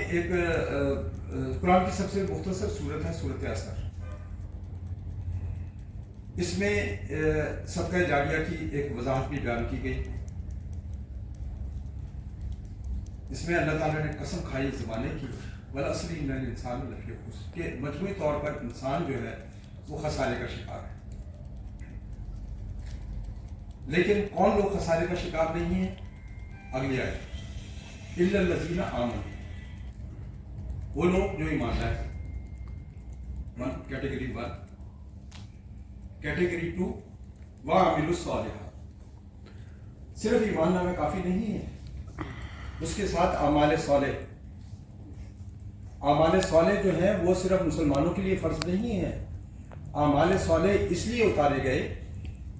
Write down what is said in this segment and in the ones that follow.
ایک قرآن کی سب سے مختصر صورت ہے سورت اثر. اس میں صدقہ جاریہ کی ایک وضاحت بھی بیان کی گئی. اس میں اللہ تعالیٰ نے قسم کھائی زمانے کی والعصر ان الانسان لفی خسر کہ مجموعی طور پر انسان جو ہے وہ خسارے کا شکار ہے. لیکن کون لوگ خسارے کا شکار نہیں ہیں؟ اگلی آیت الا الذین آمنوا، وہ لوگ جو ایمان لائے. کیٹیگری 1. کیٹیگری 2 وعملوا الصالحات. صرف ایمان لانا کافی نہیں ہے، اس کے ساتھ اعمال صالح. اعمال صالح جو ہیں وہ صرف مسلمانوں کے لیے فرض نہیں ہے. اعمال صالح اس لیے اتارے گئے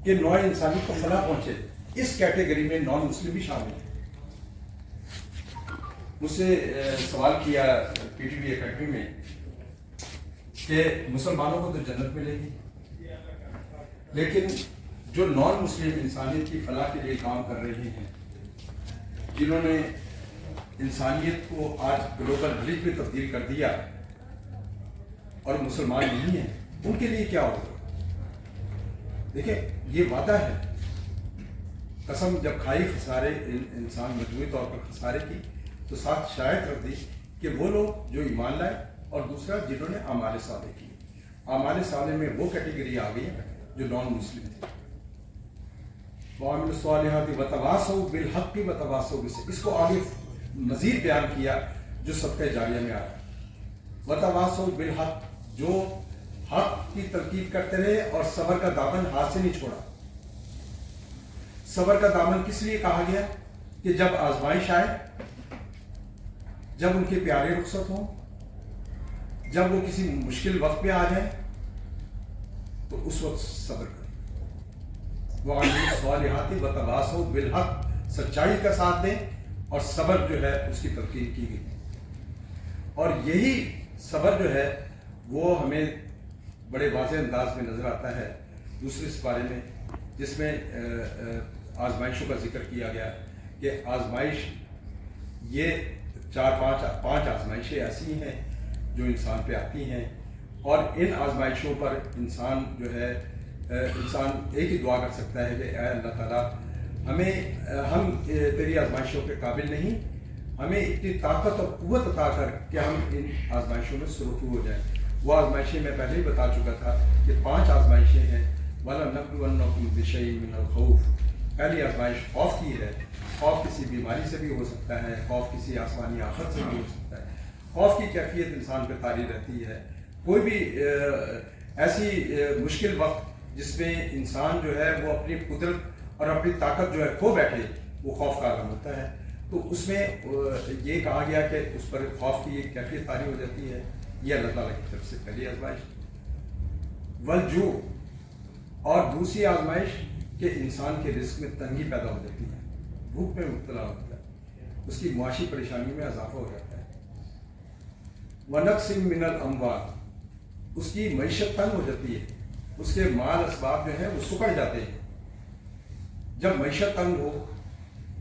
کہ نوع انسانی کو فلاح پہنچے. اس کیٹیگری میں نان مسلم بھی شامل ہیں. مجھ سے سوال کیا پی ٹی وی اکیڈمی میں کہ مسلمانوں کو تو جنت ملے گی، لیکن جو نان مسلم انسانیت کی فلاح کے لیے کام کر رہے ہیں، جنہوں نے انسانیت کو آج گلوبل ولیج میں تبدیل کر دیا اور مسلمان نہیں ہیں، ان کے لیے کیا ہوگا؟ دیکھیں، یہ وعدہ ہے. قسم جب کھائی خسارے انسان مجموعی طور پر خسارے کی، تو ساتھ شاید رکھ دی کہ وہ لوگ جو ایمان لائے اور دوسرا جنہوں نے اعمال صالح کی. اعمال صالح میں وہ کیٹیگری آ گئی جو نان مسلم تھی. وعملوا الصالحات وتواصوا بالحق وتواصوا بالصبر. اس کو آگے مزید بیان کیا جو صدقہ جاریہ میں آ رہا ہے. وتواصوا بالحق، جو حق کی تلقین کرتے رہے اور صبر کا دامن ہاتھ سے نہیں چھوڑا. صبر کا دامن کس لیے کہا گیا؟ کہ جب آزمائش آئے، جب ان کے پیارے رخصت ہوں، جب وہ کسی مشکل وقت پہ آ جائیں، تو اس وقت صبر کریں. وعملوا الصالحات وتواصوا بالحق، سچائی کا ساتھ دیں اور صبر جو ہے اس کی تلقین کی گئی. اور یہی صبر جو ہے وہ ہمیں بڑے واضح انداز میں نظر آتا ہے دوسرے سپارے میں، جس میں آزمائشوں کا ذکر کیا گیا کہ آزمائش یہ پانچ آزمائشیں ایسی ہیں جو انسان پہ آتی ہیں، اور ان آزمائشوں پر انسان جو ہے انسان ایک ہی دعا کر سکتا ہے کہ اے اللہ تعالیٰ، ہم تیری آزمائشوں کے قابل نہیں، ہمیں اتنی طاقت اور قوت عطا کر کہ ہم ان آزمائشوں میں سرخرو ہو جائیں. وہ آزمائشیں میں پہلے ہی بتا چکا تھا کہ 5 آزمائشیں ہیں. وَلَنَبْلُوَنَّكُمْ بِشَيْءٍ مِّنَ الْخَوْفِ. پہلی آزمائش خوف کی ہے. خوف کسی بیماری سے بھی ہو سکتا ہے، خوف کسی آسمانی آفت سے بھی ہو سکتا ہے. خوف کی کیفیت انسان پہ طاری رہتی ہے. کوئی بھی ایسی مشکل وقت جس میں انسان جو ہے وہ اپنی قدرت اور اپنی طاقت جو ہے کھو بیٹھے، وہ خوف کا عالم ہوتا ہے. تو اس میں یہ کہا گیا کہ اس پر خوف کی ایک کیفیت طاری ہو جاتی ہے. یہ اللہ تعالیٰ کی طرف سے پہلی آزمائش. والجوع، اور دوسری آزمائش کہ انسان کے رزق میں تنگی پیدا ہو جاتی ہے، بھوک میں مبتلا ہوتا ہے، اس کی معاشی پریشانی میں اضافہ ہو جاتا ہے. وَنَقْصٍ مِّنَ الْأَمْوَالِ، اس کی معیشت تنگ ہو جاتی ہے، اس کے مال اسباب جو ہیں وہ سکڑ جاتے ہیں. جب معیشت تنگ ہو،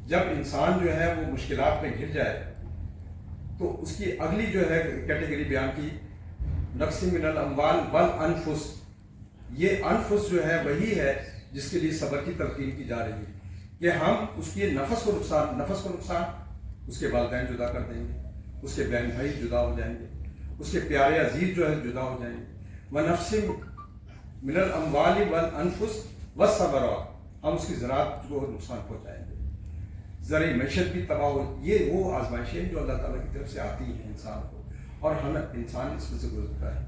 جب انسان جو ہے وہ مشکلات میں گر جائے، تو اس کی اگلی جو ہے کیٹیگری بیان کی نقص من الاموال والانفس. یہ انفس جو ہے وہی ہے جس کے لیے صبر کی تلقین کی جا رہی ہے کہ ہم اس کے نفس کو نقصان اس کے والدین جدا کر دیں گے، اس کے بہن بھائی جدا ہو جائیں گے، اس کے پیارے عزیز جو ہے جدا ہو جائیں گے. ونفس من الاموال والانفس والثمرات، ہم اس کی زراعت کو نقصان پہنچائیں گے، زرعی معیشت بھی تباہ ہو. یہ وہ آزمائشیں جو اللہ تعالیٰ کی طرف سے آتی ہیں انسان کو، اور ہم انسان اس میں سے گزرتا ہے.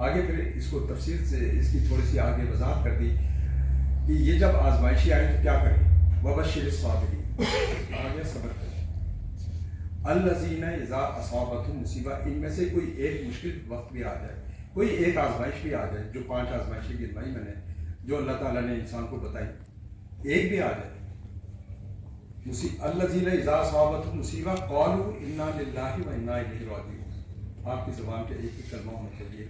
آگے پھر اس کو تفصیل سے اس کی تھوڑی سی آگے وضاحت کر دی کہ یہ جب آزمائشیں آئیں تو کیا کریں. وبشر الصابرین، آگے صبر کریں. الذین اذا اصابتهم مصیبہ، ان میں سے کوئی ایک مشکل وقت بھی آ جائے، کوئی ایک آزمائش بھی آ جائے، جو 5 آزمائشیں گنوائی میں نے جو اللہ تعالیٰ نے انسان کو بتائی، ایک بھی آ جائے. الذین اذا اصابتهم مصیبہ قالوا انا للہ وانا الیہ راجعون. آپ کی زبان کے ایک ہی کلمہ ہونا چاہیے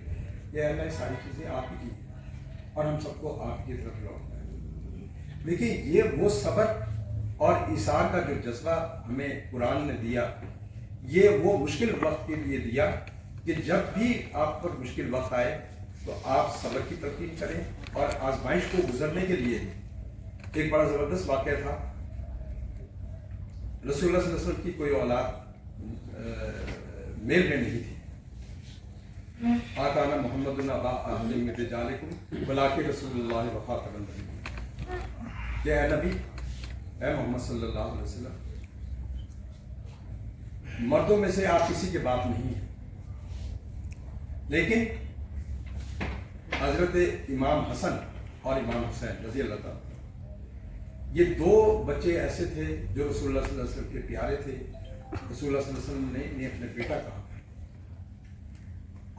کہ اللہ ساری چیزیں آپ ہی کی اور ہم سب کو آپ کی طرف لوٹنا ہے. دیکھیے، یہ وہ صبر اور ایثار کا جو جذبہ ہمیں قرآن نے دیا، یہ وہ مشکل وقت کے لیے دیا کہ جب بھی آپ پر مشکل وقت آئے تو آپ صبر کی تلقین کریں، اور آزمائش کو گزرنے کے لیے ایک بڑا زبردست واقعہ تھا. رسول اللہ صلی اللہ علیہ وسلم کی کوئی اولاد میل میں نہیں تھی. آتانا محمد النبا اہل میں رجالکم ولاکن رسول اللہ وخاتم النبیین. کہ اے نبی، اے محمد صلی اللہ علیہ وسلم، مردوں میں سے آپ کسی کے باپ نہیں ہیں، لیکن حضرت امام حسن اور امام حسین رضی اللہ تعالیٰ، یہ دو بچے ایسے تھے جو رسول اللہ صلی اللہ علیہ وسلم کے پیارے تھے. رسول اللہ صلی اللہ علیہ وسلم نے انہیں اپنے بیٹا کہا،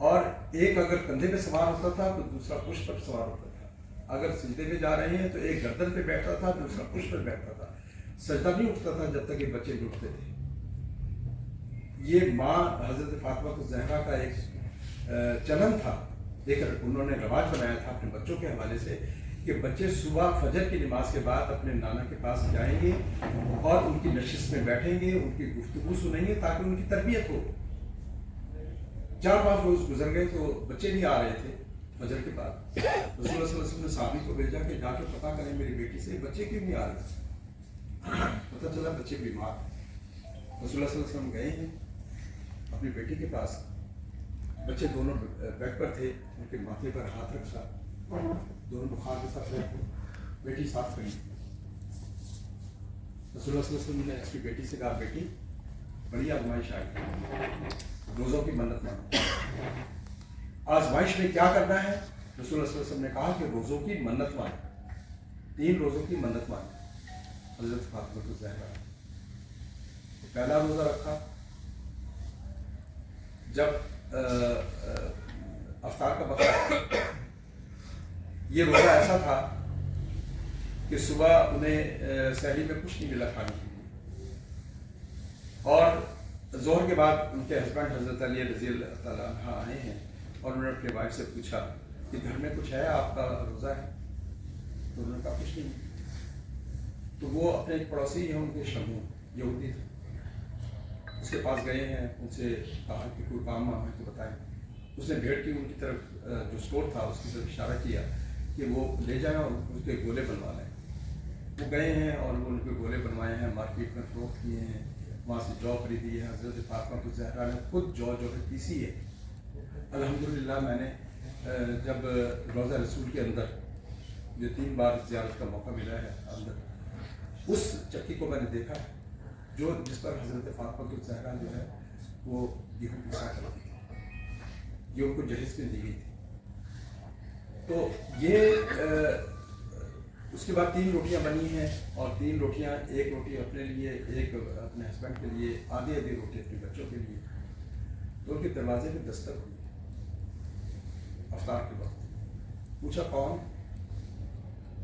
اور ایک اگر کندھے پہ سوار ہوتا تھا تو دوسرا پشت پر سوار ہوتا تھا. اگر سجدے میں جا رہے ہیں تو ایک گردن پہ بیٹھتا تھا، دوسرا پشت پر بیٹھتا تھا. سجدہ نہیں اٹھتا تھا جب تک یہ بچے نہیں اٹھتے تھے. یہ ماں حضرت فاطمہ الزہرا کا ایک چلن تھا، ایک انہوں نے رواج بنایا تھا اپنے بچوں کے حوالے سے کہ بچے صبح فجر کی نماز کے بعد اپنے نانا کے پاس جائیں گے اور ان کی نشست میں بیٹھیں گے، ان کی گفتگو سنیں گے تاکہ ان کی تربیت ہو. 4-5 روز گزر گئے تو بچے نہیں آ رہے تھے فجر کے بعد. رسول اللہ صلی اللہ علیہ وسلم نے صحابی کو بھیجا کہ جا کے پتہ کریں میری بیٹی سے بچے کیوں نہیں آ رہے. پتہ چلا بچے بیمار. رسول اللہ صلی اللہ علیہ وسلم گئے ہیں اپنی بیٹی کے پاس. بچے دونوں بیڈ پر تھے، ان کے ماتھے پر ہاتھ رکھا، دونوں بخار کے ساتھ رہے. بیٹی ساتھ کھڑی. رسول اللہ صلی اللہ علیہ وسلم نے اس کی بیٹی سے کہا، بیٹی بڑی آزمائش آئی، روزوں کی منت مانو. آزمائش میں کیا کرنا ہے؟ رسول اللہ صلی اللہ علیہ وسلم نے کہا کہ روزوں کی منت مانو. 3 روزوں کی منت مانو. حضرت فاطمہ الزہرا پہلا روزہ رکھا. جب افطار کا وقت آیا، یہ روزہ ایسا تھا کہ صبح انہیں سحری میں کچھ نہیں ملا کھانے کے لیے، اور ظہر کے بعد ان کے ہسبینڈ حضرت علی رضی اللہ تعالیٰ عنہ آئے ہیں اور انہوں نے اپنے وائف سے پوچھا کہ گھر میں کچھ ہے، آپ کا روزہ ہے؟ تو انہوں نے کہا کچھ نہیں. تو وہ اپنے ایک پڑوسی ہیں ان کے شمو یہودی تھے، اس کے پاس گئے ہیں، ان سے کہا کہ کوئی کام ہے تو بتائیں. اس نے بھیڑ کی ان کی طرف جو اسٹور تھا اس کی طرف اشارہ کیا کہ وہ لے جائیں اور اس کے گولے بنوا لیں. وہ گئے ہیں اور وہ ان کے گولے بنوائے ہیں، مارکیٹ میں فروخت کیے ہیں، وہاں سے جو خریدی ہے. حضرت فاطمہ الزہرا نے خود جو ہے پیسی ہے. الحمدللہ میں نے جب روضہ رسول کے اندر جو 3 بار زیارت کا موقع ملا ہے اندر، اس چکی کو میں نے دیکھا ہے جو جس پر حضرت فاطمہ الزہرا جو ہے وہ گیہوں پیسا کرتی تھی، یہ ان کو جہیز میں دی گئی تھی. تو یہ اس کے بعد 3 روٹیاں بنی ہیں، اور 3 روٹیاں، ایک روٹی اپنے لیے، ایک اپنے ہسبینڈ کے لیے، آدھی روٹی اپنے بچوں کے لیے. تو ان کے دروازے پہ دستک ہوئی افطار کے وقت. پوچھا کون؟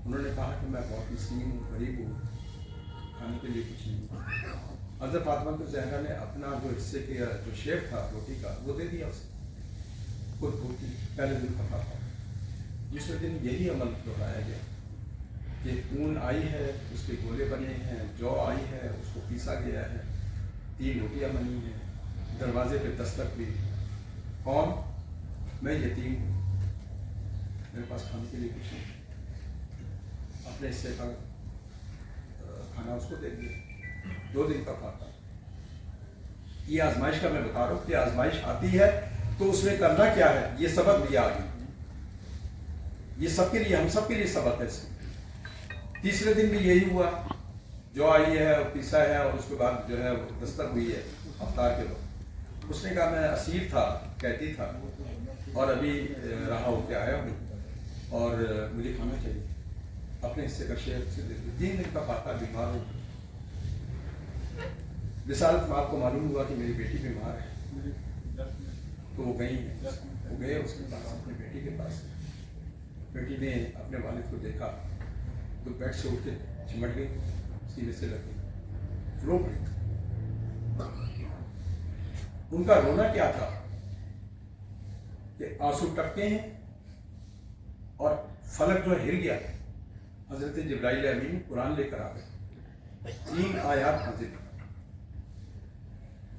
انہوں نے کہا کہ میں بہت مسکین ہوں، غریب ہوں، کھانے کے لیے کچھ نہیں. حضرت فاطمہ الزہرا نے اپنا جو حصے کا جو شیف تھا روٹی کا وہ دے دیا اسے. خود بھوکی پہلے دن کا تھا. دوسرے دن یہی عمل دہرایا گیا کہ اون آئی ہے، اس کے گولے بنے ہیں، جو آئی ہے اس کو پیسا گیا ہے، 3 روٹیاں بنی ہیں. دروازے پہ دستک بھی. کون؟ میں یتیم ہوں، میرے پاس کھانے کے لیے کچھ نہیں. اپنے حصے کا کھانا اس کو دے دیا. 2 دن کا کھاتا. یہ آزمائش کا میں بتا رہا ہوں کہ آزمائش آتی ہے تو اس میں کرنا کیا ہے. یہ سبق دیا آگے، یہ سب کے لیے، ہم سب کے لیے سبق ہے. اس میں تیسرے دن بھی یہی ہوا، جو آئی ہے پیسا ہے، اور اس کے بعد جو ہے وہ دستک ہوئی ہے افطار کے وقت. اس نے کہا میں اسیر تھا، قیدی تھا، اور ابھی رہا ہو کے آیا ہوں اور مجھے کھانا چاہیے. اپنے حصے کا شیئر سے دے دیا. 3 دن کا پاتا بیمار ہو. رسالت میں آپ کو معلوم ہوا کہ میری بیٹی بیمار ہے، تو وہ گئی ہیں. وہ گئے اس کے پاس، اپنی بیٹی کے پاس. بیٹی نے اپنے والد کو دیکھا تو بیڈ سے اٹھ کے چمٹ گئی، سینے سے لگ گئی، رو پڑی. ان کا رونا کیا تھا کہ آنسو ٹپکے ہیں اور فلک جو ہل گیا. حضرت جبرائیل امین قرآن لے کر آ گئے. 3 آیات نازل.